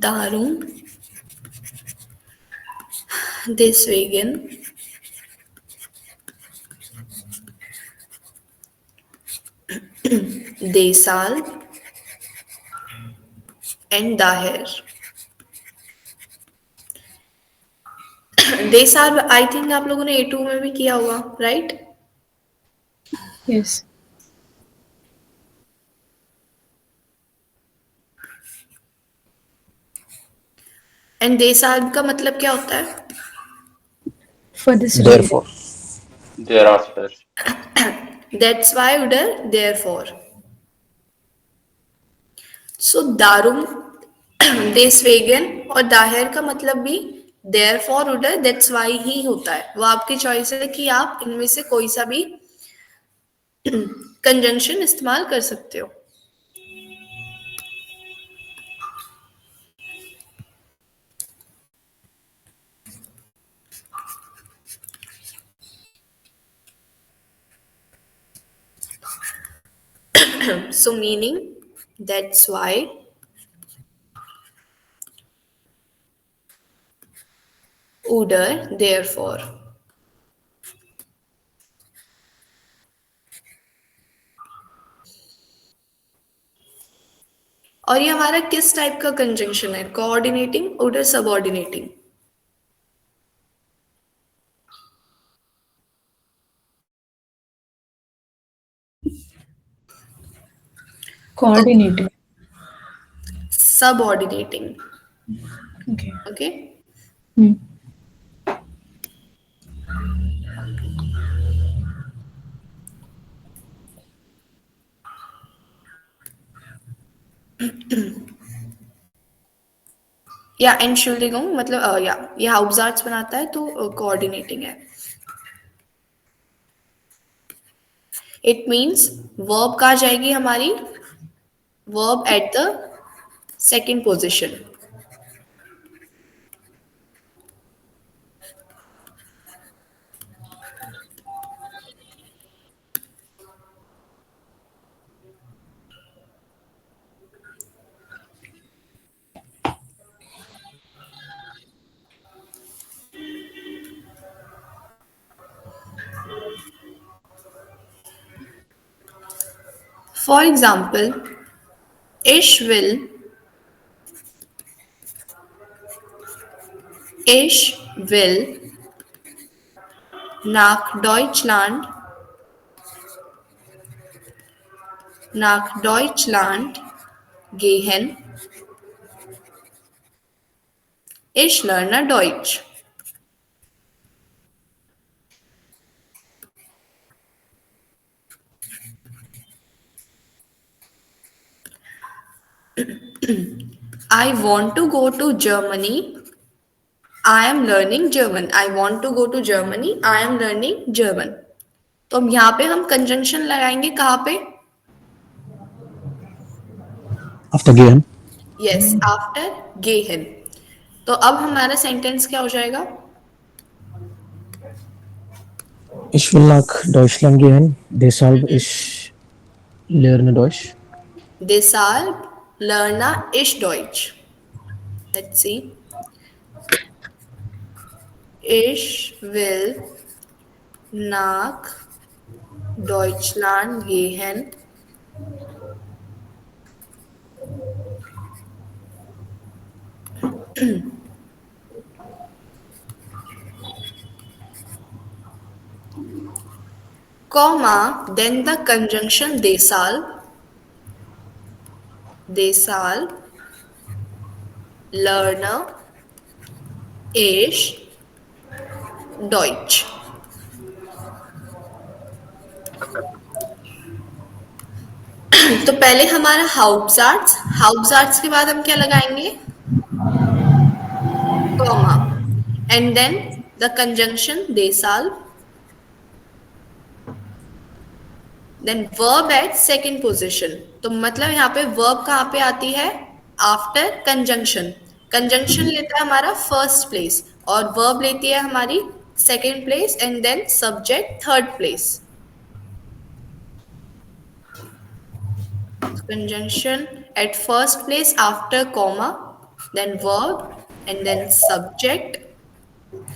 Darum, deswegen, deshalb and daher. deshalb I think आप लोगों ने A2 में भी किया होगा, राइट? Yes. एंड deshalb का मतलब क्या होता है? For this reason. Therefore. Thereafter. That's why उधर therefore. सो दारुम, deswegen और दाहिर का मतलब भी therefore उधर that's why ही होता है. वो आपकी चॉइस है कि आप इनमें से कोई सा भी कंजंक्शन इस्तेमाल कर सकते हो. So meaning that's why, oder therefore. और ये हमारा किस टाइप का कंजंक्शन है? Coordinating, oder subordinating? Coordinating. Subordinating. Okay. Okay. Hmm. या Entschuldigung मतलब या ये हाउसआर्ट्स बनाता है तो कोऑर्डिनेटिंग है. इट मीन्स वर्ब कहाँ जाएगी हमारी? Verb eight the second position. For example, ich will nach Deutschland gehen. Ich lerne Deutsch. I want to go to Germany. I am learning German. I want to go to Germany. I am learning German. तो अब यहाँ पे हम conjunction लगाएंगे कहाँ पे? After gehen. Yes, after gehen. तो अब हमारा सेंटेंस क्या हो जाएगा? Ich will nach Deutschland gehen, deshalb ich lerne Deutsch. Deshalb lerne ich Deutsch. Let's see. Ich will nach Deutschland gehen. Comma, then the conjunction deshalb. Deshalb lerne ich Deutsch. तो पहले हमारा हाउसआर्ट्स के बाद हम क्या लगाएंगे? Comma and then the conjunction deshalb, then verb at second position. तो मतलब यहाँ पे वर्ब कहाँ पे आती है? After conjunction. कंजंक्शन लेता है हमारा फर्स्ट प्लेस और वर्ब लेती है हमारी second place and then subject third place. Conjunction at first place after comma, then verb, and then subject,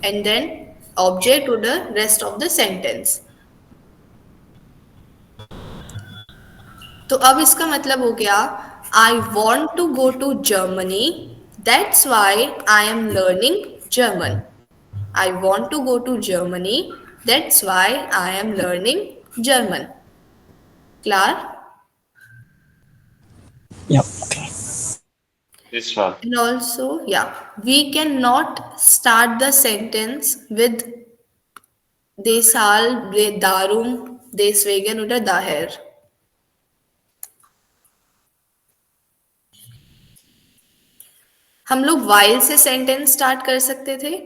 and then object to the rest of the sentence. तो अब इसका मतलब हो गया I want to go to Germany, that's why I am learning German. I want to go to Germany, that's why I am learning German. Klar? Yeah. Okay. This one. And also, yeah, we cannot start the sentence with desal, darum, deswegen oder daher. हम लोग while से sentence start कर सकते थे,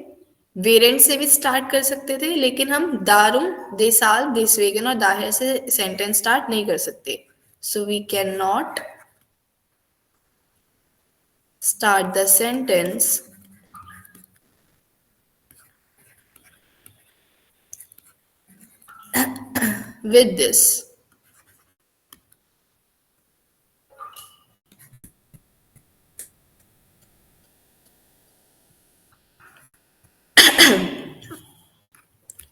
वेरेंट से भी start कर सकते थे, लेकिन हम दारुम, देसाल, देसवेगन और दाहिर से सेंटेंस स्टार्ट नहीं कर सकते. So we can not start the sentence with this.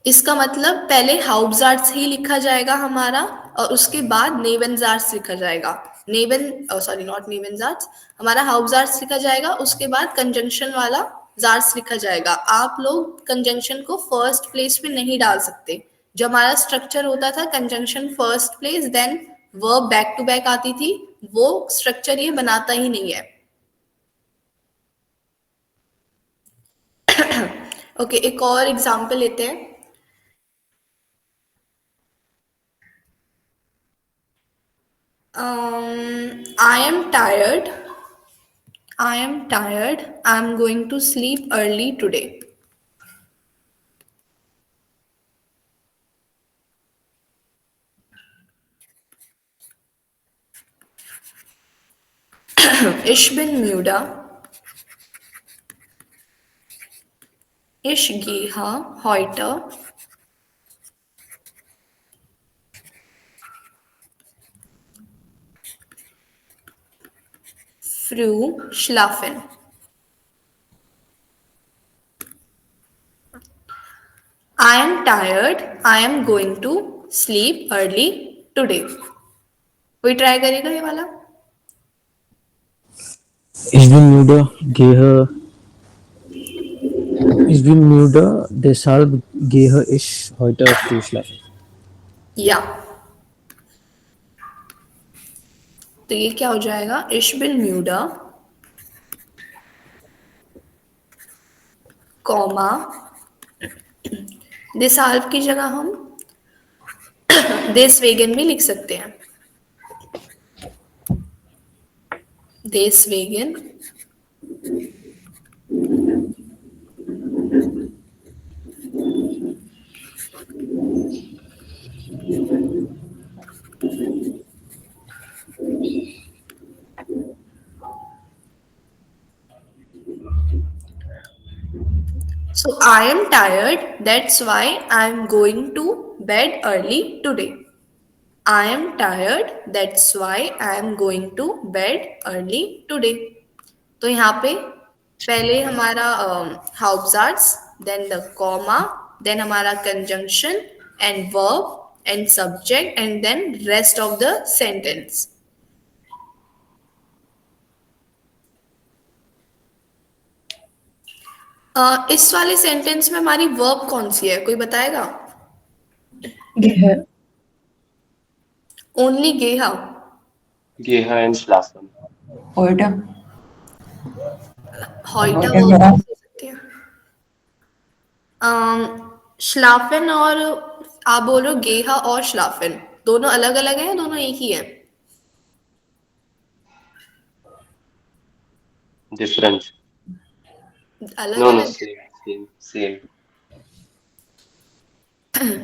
इसका मतलब पहले हाउप्जार्ट्स ही लिखा जाएगा हमारा और उसके बाद नेवनजार्ट्स लिखा जाएगा. सॉरी नॉट नेवनजार्ट्स, हमारा हाउप्जार्ट्स लिखा जाएगा, उसके बाद कंजंक्शन वाला जार्ट्स लिखा जाएगा. आप लोग कंजंक्शन को फर्स्ट प्लेस पे नहीं डाल सकते. जो हमारा स्ट्रक्चर होता था conjunction first place then verb back to back आती थी, वो स्ट्रक्चर ये बनाता ही नहीं है. ओके, एक और एग्जांपल लेते हैं. I am tired. I am tired. I'm going to sleep early today. Ich bin müde. Ich gehe heute früh schlafen. I am tired. I am going to sleep early today. कोई try करेगा ये वाला? Ich bin müde, deshalb gehe ich heute früh schlafen. या तो ये क्या हो जाएगा? Ich bin müde, comma deshalb की जगह हम deswegen भी लिख सकते हैं. deswegen So I am tired, that's why I am going to bed early today. I am tired, that's why I am going to bed early today. तो यहाँ पे पहले हमारा हाउप्जार्ट्स, देन द कॉमा, देन हमारा conjunction and verb and subject and then rest of the sentence. इस वाले sentence में हमारी वर्ब कौन सी है, कोई बताएगा? Gehe. ओनली गेहा. Gehe and schlafen. Heute. हॉइटा Heute वर्ब मेरा हो सकती है. श्लाफन और आप बोलो गेहा और श्लाफन दोनों अलग अलग हैं, दोनों एक ही है? Different. अलग No, अलग. same.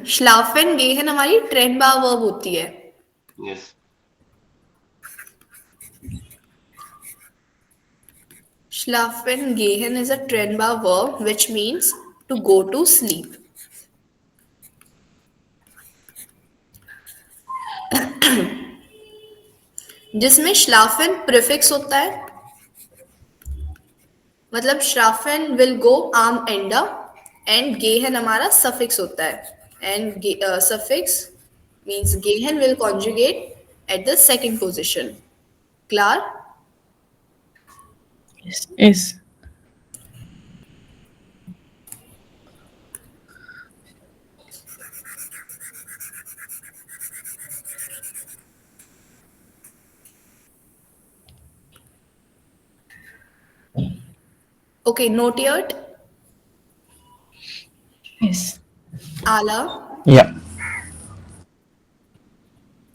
श्लाफन गेहन हमारी ट्रेंडबा वर्ब होती है. Yes. Schlafen gehen is a trennbar verb which means to go to sleep. जिसमें श्लाफन प्रीफिक्स होता है, मतलब श्राफन विल गो आर्म एंडर, एंड गेहन हमारा सफिक्स होता है, एंड सफिक्स मीन्स गेहन will conjugate at the second position. Clear? Yes. Yes. Okay, noted. Yes. Ala. Yeah.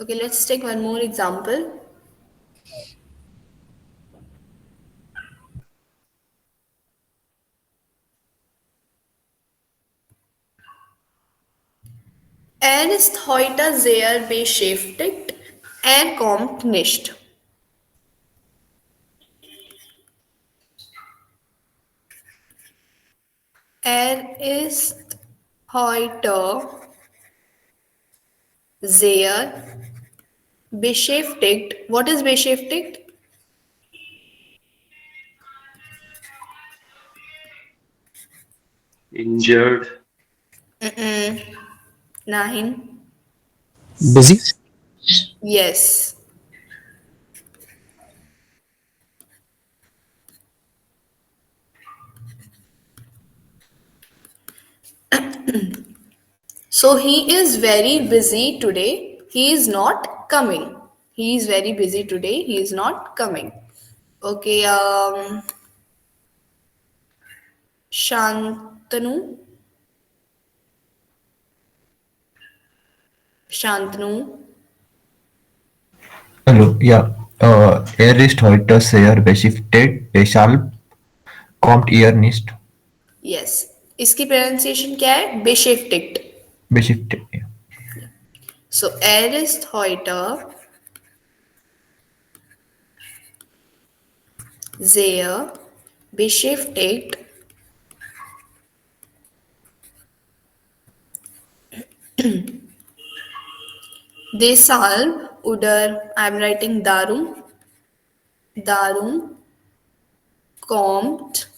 Okay, let's take one more example. Er ist heute sehr beschäftigt. Er kommt nicht. Er ist heute sehr beschäftigt. What is beschäftigt? Injured. Nein. Busy. Yes. So he is very busy today. He is not coming. He is very busy today. He is not coming. Okay. Shantanu. Shantanu. Hallo, ja. Er ist heute sehr beschäftigt, deshalb kommt er nicht. Yes. इसकी pronunciation क्या है? Beschäftigt. Beschäftigt. Ja. So er ist heute sehr beschäftigt. Deshalb oder I'm writing darum. Darum kommt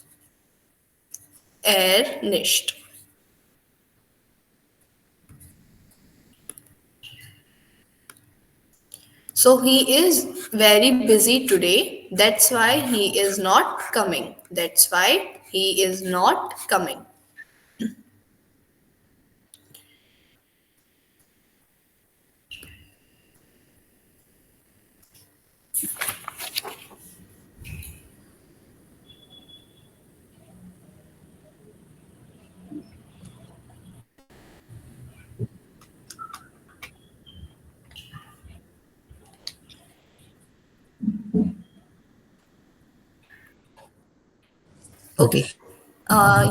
er nicht. So he is very busy today. That's why he is not coming. That's why he is not coming. Okay.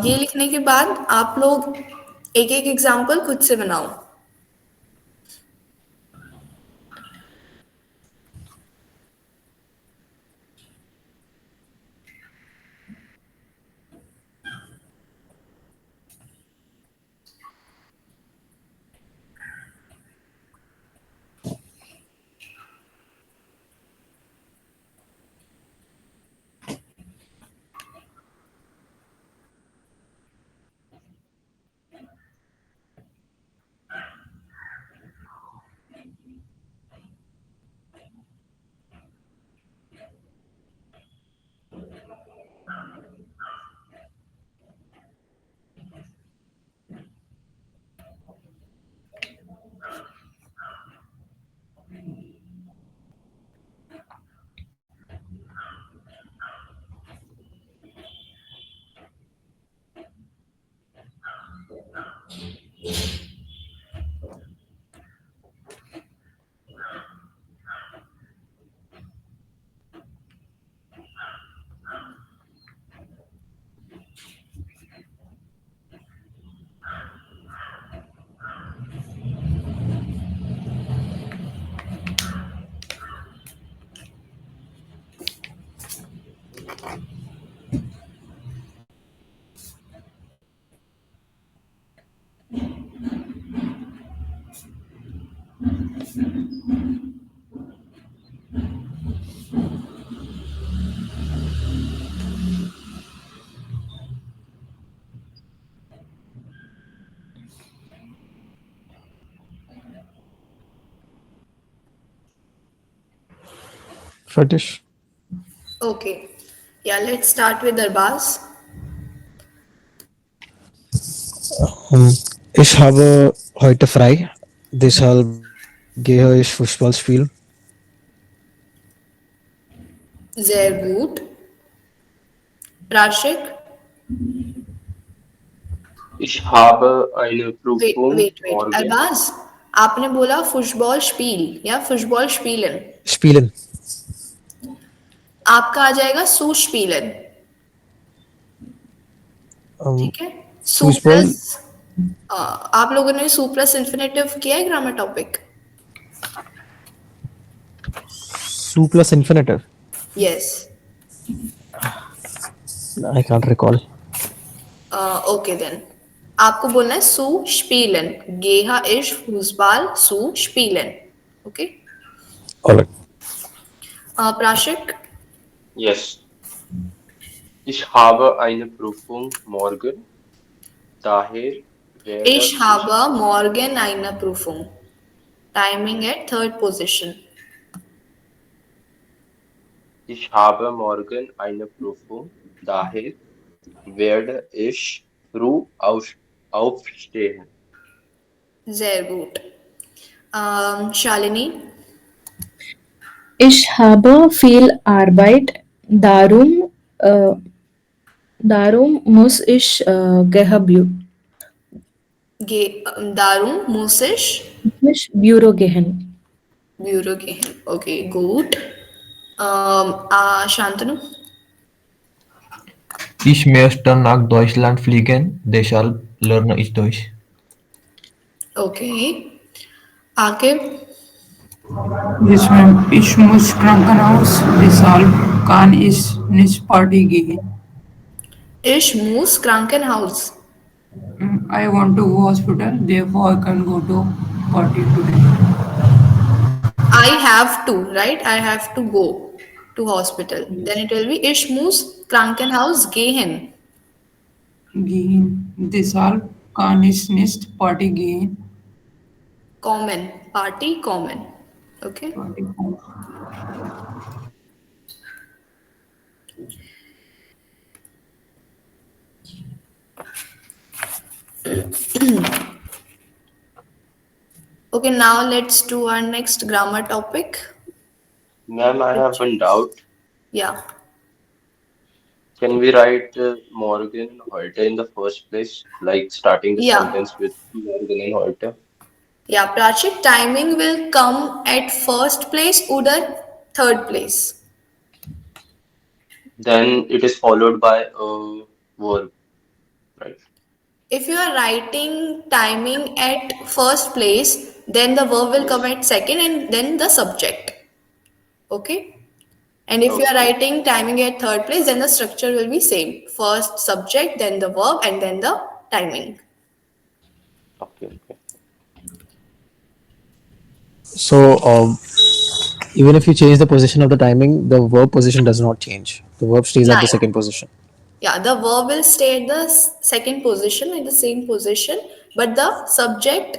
ये लिखने के बाद आप लोग एक एक example खुद से बनाओ. Fetish. Okay. Yeah, let's start with Arbaz. Ich habe heute frei, deshalb gehe ich Fußball spielen. Sehr gut. Rashik? Ich habe eine Wait, Prüfung wait, wait. morgen. Arbaz, आपने बोला फुटबॉल स्पील या football स्पीलन, Spielen. आपका आ जाएगा सू स्पीलन. ठीक है. सू Fußball. Plus आप लोगों ने सू प्लस इन्फिनेटिव किया है grammar topic? Su plus infinitive. Yes. I can't recall. Okay then आपको बोलना है सू स्पीलन. गेहा इश फुटबॉल सू स्पीलन. ओके. Alright. प्राशिक? Yes. Ich habe eine Prüfung morgen. Daher werde Ich habe morgen eine Prüfung. Timing at third position. Ich habe morgen eine Prüfung. Daher werde ich früh aufstehen. Sehr gut. Shalini? Ich habe viel Arbeit, darum muss ich Darum muss ich Büro gehen. Büro gehen. Okay, gut. Shantanu? Ich möchte nach Deutschland fliegen, deshalb lerne ich Deutsch. Okay. Akib? Yes, ma'am. Ich muss Krankenhaus, deshalb kann ich nicht Party gehen. Ich muss Krankenhaus. I want to go hospital, therefore I can go to party today. I have to, right? I have to go to hospital. Then it will be Ich muss Krankenhaus gehen. Gehen. Deshalb kann ich nicht Party gehen. Common. Party common. Okay. Party. Okay, now let's do our next grammar topic. Ma'am, I have one doubt. Yeah. Can we write morgen and heute in the first place? Like starting the Yeah. sentence with morgen and heute? Yeah, Prachik, timing will come at first place or third place. Then it is followed by a verb, right? If you are writing timing at first place, then the verb will come at second and then the subject. Okay? And if you are writing timing at third place, then the structure will be same. First subject, then the verb, and then the timing. Okay, okay. So, even if you change the position of the timing, the verb position does not change. The verb stays at the Right. second position. Yeah, the verb will stay at the second position, in the same position, but the subject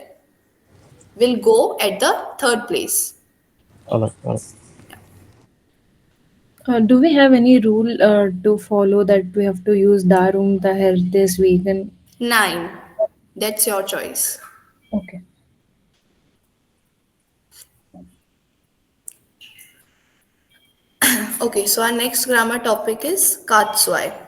will go at the third place. Alright, alright. Do we have any rule to follow that we have to use darum, daher, this, vegan? 9. That's your choice. Okay. Okay, so our next grammar topic is Katswai.